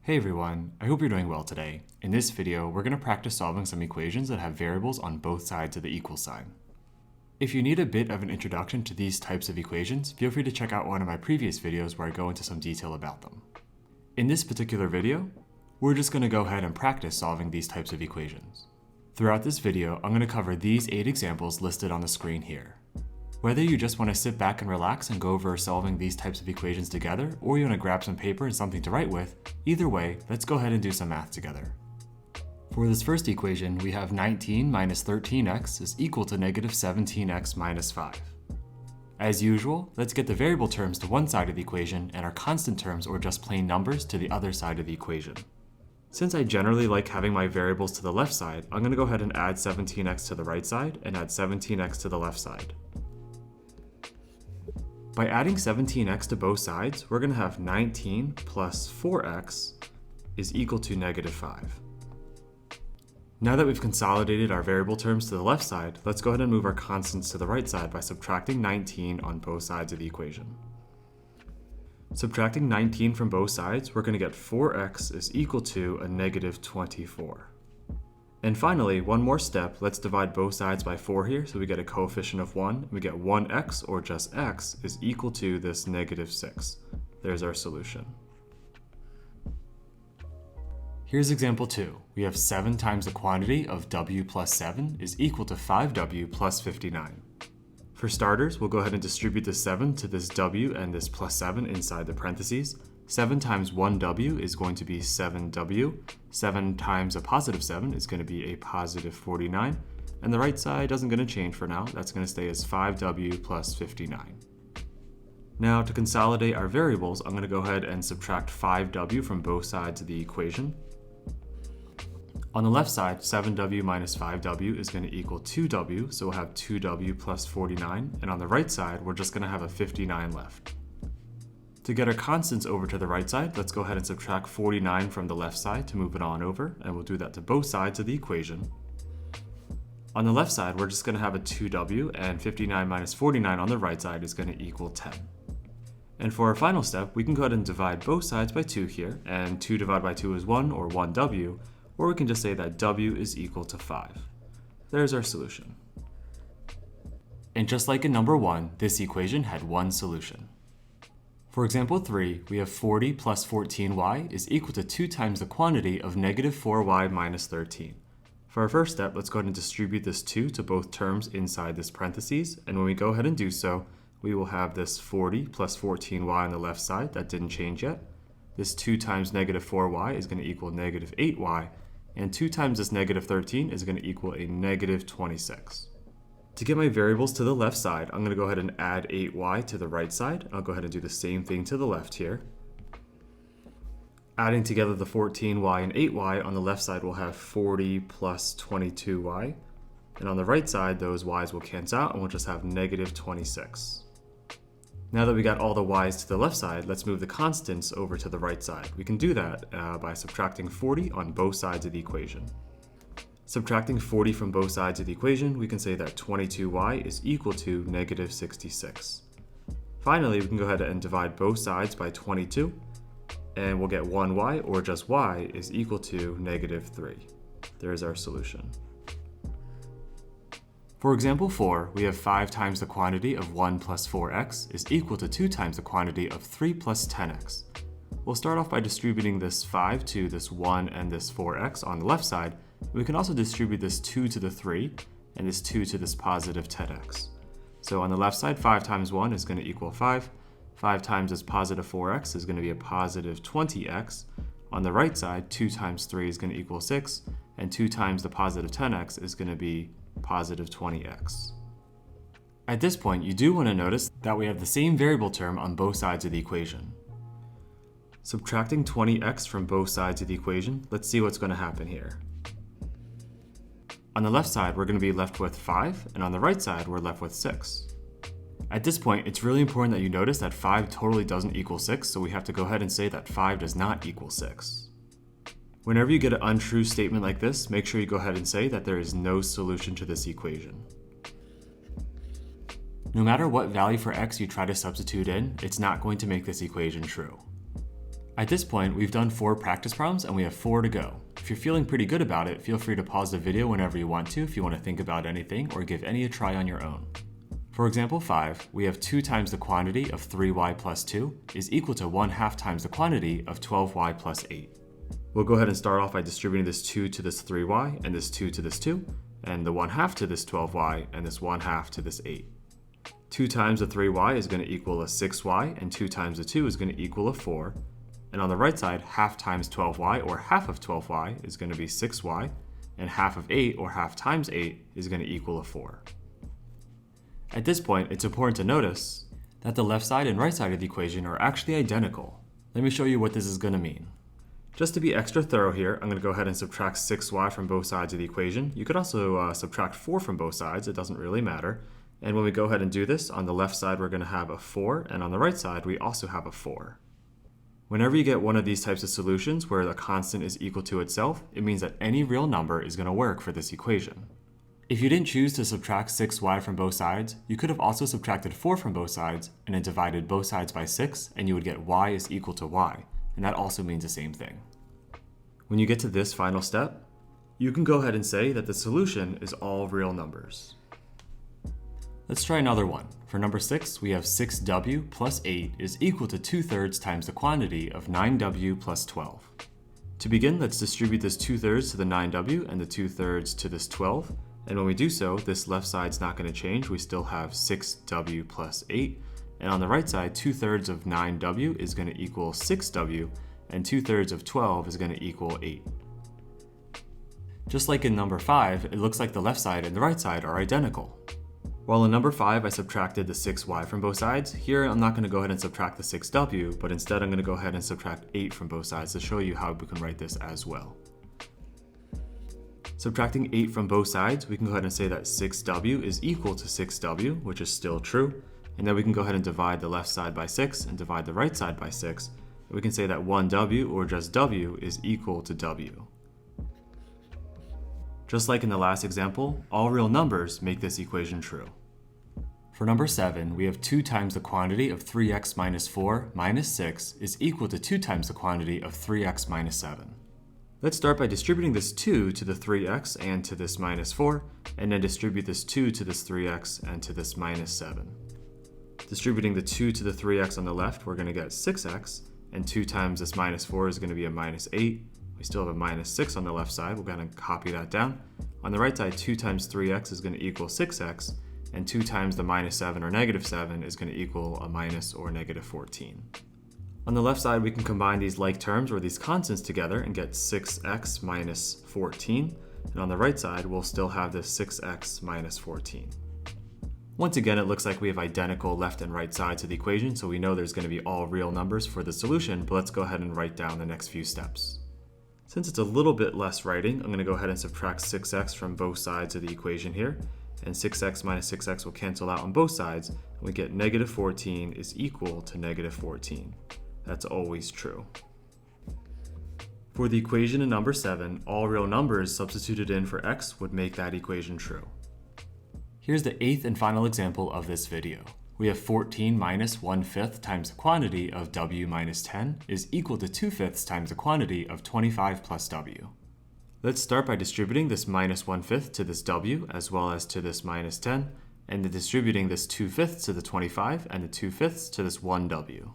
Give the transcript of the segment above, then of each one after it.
Hey everyone, I hope you're doing well today. In this video, we're going to practice solving some equations that have variables on both sides of the equal sign. If you need a bit of an introduction to these types of equations, feel free to check out one of my previous videos where I go into some detail about them. In this particular video, we're just going to go ahead and practice solving these types of equations. Throughout this video, I'm going to cover these 8 examples listed on the screen here. Whether you just want to sit back and relax and go over solving these types of equations together, or you want to grab some paper and something to write with, either way, let's go ahead and do some math together. For this first equation, we have 19 minus 13x is equal to negative 17x minus 5. As usual, let's get the variable terms to one side of the equation and our constant terms or just plain numbers to the other side of the equation. Since I generally like having my variables to the left side, I'm going to go ahead and add 17x to the right side and add 17x to the left side. By adding 17x to both sides, we're going to have 19 plus 4x is equal to negative 5. Now that we've consolidated our variable terms to the left side, let's go ahead and move our constants to the right side by subtracting 19 on both sides of the equation. Subtracting 19 from both sides, we're going to get 4x is equal to a negative 24. And finally, one more step, let's divide both sides by 4 here, so we get a coefficient of 1, and we get 1x, or just x, is equal to this negative 6. There's our solution. Here's example 2. We have 7 times the quantity of w plus 7 is equal to 5w plus 59. For starters, we'll go ahead and distribute the 7 to this w and this plus 7 inside the parentheses. 7 times 1w is going to be 7w. 7 times a positive 7 is going to be a positive 49. And the right side isn't going to change for now. That's going to stay as 5w plus 59. Now to consolidate our variables, I'm going to go ahead and subtract 5w from both sides of the equation. On the left side, 7w minus 5w is going to equal 2w, so we'll have 2w plus 49. And on the right side, we're just going to have a 59 left. To get our constants over to the right side, let's go ahead and subtract 49 from the left side to move it on over, and we'll do that to both sides of the equation. On the left side, we're just going to have a 2w, and 59 minus 49 on the right side is going to equal 10. And for our final step, we can go ahead and divide both sides by 2 here, and 2 divided by 2 is 1, or 1w, or we can just say that w is equal to 5. There's our solution. And just like in number 1, this equation had one solution. For example 3, we have 40 plus 14y is equal to 2 times the quantity of negative 4y minus 13. For our first step, let's go ahead and distribute this 2 to both terms inside this parentheses, and when we go ahead and do so, we will have this 40 plus 14y on the left side, that didn't change yet. This 2 times negative 4y is going to equal negative 8y, and 2 times this negative 13 is going to equal a negative 26. To get my variables to the left side, I'm going to go ahead and add 8y to the right side. I'll go ahead and do the same thing to the left here. Adding together the 14y and 8y on the left side, we'll have 40 plus 22y. And on the right side, those y's will cancel out and we'll just have negative 26. Now that we got all the y's to the left side, let's move the constants over to the right side. We can do that by subtracting 40 on both sides of the equation. Subtracting 40 from both sides of the equation, we can say that 22y is equal to negative 66. Finally, we can go ahead and divide both sides by 22, and we'll get 1y, or just y, is equal to negative 3. There's our solution. For example 4, we have 5 times the quantity of 1 plus 4x is equal to 2 times the quantity of 3 plus 10x. We'll start off by distributing this 5 to this 1 and this 4x on the left side. We can also distribute this 2 to the 3 and this 2 to this positive 10x. So on the left side, 5 times 1 is going to equal 5. 5 times this positive 4x is going to be a positive 20x. On the right side, 2 times 3 is going to equal 6, and 2 times the positive 10x is going to be positive 20x. At this point, you do want to notice that we have the same variable term on both sides of the equation. Subtracting 20x from both sides of the equation, let's see what's going to happen here. On the left side, we're going to be left with 5, and on the right side, we're left with 6. At this point, it's really important that you notice that 5 totally doesn't equal 6, so we have to go ahead and say that 5 does not equal 6. Whenever you get an untrue statement like this, make sure you go ahead and say that there is no solution to this equation. No matter what value for x you try to substitute in, it's not going to make this equation true. At this point, we've done 4 practice problems and we have 4 to go. If you're feeling pretty good about it, feel free to pause the video whenever you want to if you want to think about anything or give any a try on your own. For example 5, we have 2 times the quantity of 3y plus 2 is equal to 1/2 times the quantity of 12y plus 8. We'll go ahead and start off by distributing this 2 to this 3y and this 2 to this 2, and the 1/2 to this 12y and this 1/2 to this 8. 2 times the 3y is going to equal a 6y, and 2 times the 2 is going to equal a 4. And on the right side, half times 12y, or half of 12y, is going to be 6y, and half of 8, or half times 8, is going to equal a 4. At this point, it's important to notice that the left side and right side of the equation are actually identical. Let me show you what this is going to mean. Just to be extra thorough here, I'm going to go ahead and subtract 6y from both sides of the equation. You could also subtract 4 from both sides, it doesn't really matter. And when we go ahead and do this, on the left side we're going to have a 4, and on the right side we also have a 4. Whenever you get one of these types of solutions where the constant is equal to itself, it means that any real number is going to work for this equation. If you didn't choose to subtract 6y from both sides, you could have also subtracted 4 from both sides and then divided both sides by 6, and you would get y is equal to y, and that also means the same thing. When you get to this final step, you can go ahead and say that the solution is all real numbers. Let's try another one. For number 6, we have 6w plus 8 is equal to 2/3 times the quantity of 9w plus 12. To begin, let's distribute this 2/3 to the 9w and the 2/3 to this 12. And when we do so, this left side's not going to change. We still have 6w plus 8. And on the right side, 2/3 of 9w is going to equal 6w, and 2/3 of 12 is going to equal 8. Just like in number 5, it looks like the left side and the right side are identical. While in number 5 I subtracted the 6y from both sides, here I'm not going to go ahead and subtract the 6w, but instead I'm going to go ahead and subtract 8 from both sides to show you how we can write this as well. Subtracting 8 from both sides, we can go ahead and say that 6w is equal to 6w, which is still true, and then we can go ahead and divide the left side by 6 and divide the right side by 6, and we can say that 1w, or just w, is equal to w. Just like in the last example, all real numbers make this equation true. For number 7, we have 2 times the quantity of 3x minus 4 minus 6 is equal to 2 times the quantity of 3x minus 7. Let's start by distributing this 2 to the 3x and to this minus 4, and then distribute this 2 to this 3x and to this minus 7. Distributing the 2 to the 3x on the left, we're going to get 6x, and 2 times this minus 4 is going to be a minus 8. We still have a minus 6 on the left side. We're going to copy that down. On the right side, 2 times 3x is going to equal 6x, and 2 times the minus 7 or negative 7 is going to equal a minus or negative 14. On the left side, we can combine these like terms or these constants together and get 6x minus 14. And on the right side, we'll still have this 6x minus 14. Once again, it looks like we have identical left and right sides of the equation, so we know there's going to be all real numbers for the solution, but let's go ahead and write down the next few steps. Since it's a little bit less writing, I'm going to go ahead and subtract 6x from both sides of the equation here, and 6x minus 6x will cancel out on both sides, and we get negative 14 is equal to negative 14. That's always true. For the equation in number 7, all real numbers substituted in for x would make that equation true. Here's the 8th and final example of this video. We have 14 minus 1/5 times the quantity of w minus 10 is equal to 2/5 times the quantity of 25 plus w. Let's start by distributing this minus 1/5 to this w as well as to this minus 10, and then distributing this 2/5 to the 25 and the 2/5 to this 1w.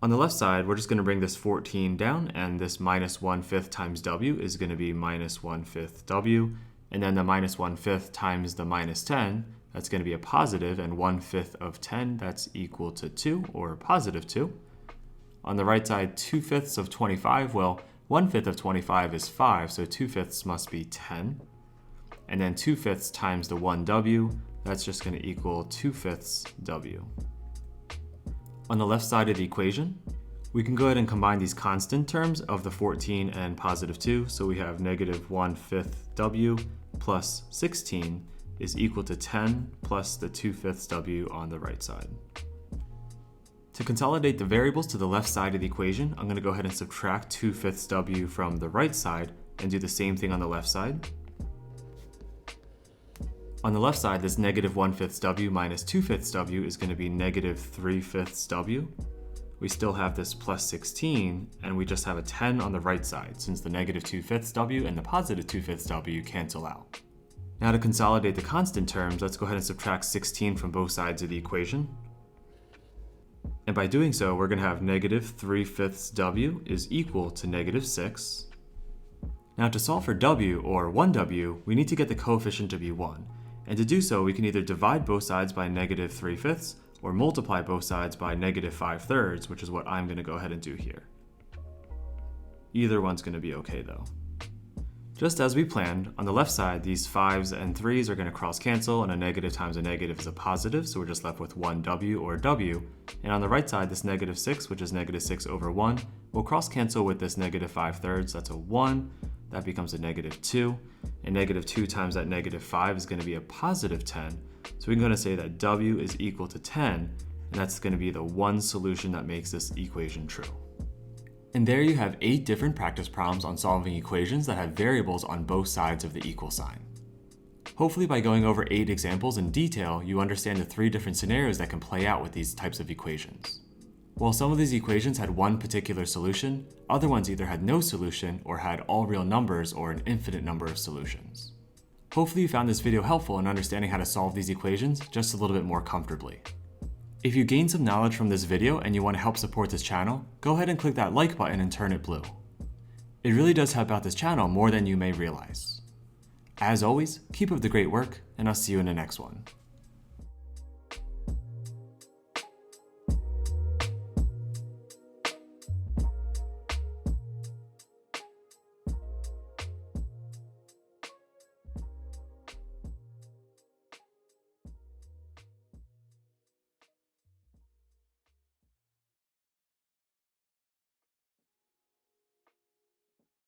On the left side, we're just going to bring this 14 down, and this minus 1/5 times w is going to be minus 1/5 w, and then the minus 1/5 times the minus 10, that's going to be a positive, and 1/5 of 10, that's equal to 2, or positive 2. On the right side, 2/5 of 25, well, 1/5 of 25 is 5, so 2/5 must be 10. And then 2/5 times the 1w, that's just going to equal 2/5 w. On the left side of the equation, we can go ahead and combine these constant terms of the 14 and positive 2, so we have negative 1/5 w plus 16 is equal to 10 plus the 2/5 w on the right side. To consolidate the variables to the left side of the equation, I'm going to go ahead and subtract 2/5 w from the right side and do the same thing on the left side. On the left side, this negative 1/5 w minus 2/5 w is going to be negative 3/5 w. we still have this plus 16, and we just have a 10 on the right side, since the negative 2/5 w and the positive 2/5 w cancel out. Now to consolidate the constant terms, let's go ahead and subtract 16 from both sides of the equation. And by doing so, we're going to have negative 3/5 w is equal to negative 6. Now to solve for w, or 1w, we need to get the coefficient to be 1. And to do so, we can either divide both sides by negative 3/5 or multiply both sides by negative 5/3, which is what I'm going to go ahead and do here. Either one's going to be okay though. Just as we planned, on the left side, these 5s and 3s are going to cross cancel, and a negative times a negative is a positive, so we're just left with 1w or w. And on the right side, this negative 6, which is negative 6 over 1, will cross cancel with this negative 5/3, that's a 1, that becomes a negative 2, and negative 2 times that negative 5 is going to be a positive 10, so we're going to say that w is equal to 10, and that's going to be the one solution that makes this equation true. And there you have 8 different practice problems on solving equations that have variables on both sides of the equal sign. Hopefully by going over 8 examples in detail, you understand the 3 different scenarios that can play out with these types of equations. While some of these equations had one particular solution, other ones either had no solution or had all real numbers or an infinite number of solutions. Hopefully you found this video helpful in understanding how to solve these equations just a little bit more comfortably. If you gained some knowledge from this video and you want to help support this channel, go ahead and click that like button and turn it blue. It really does help out this channel more than you may realize. As always, keep up the great work, and I'll see you in the next one.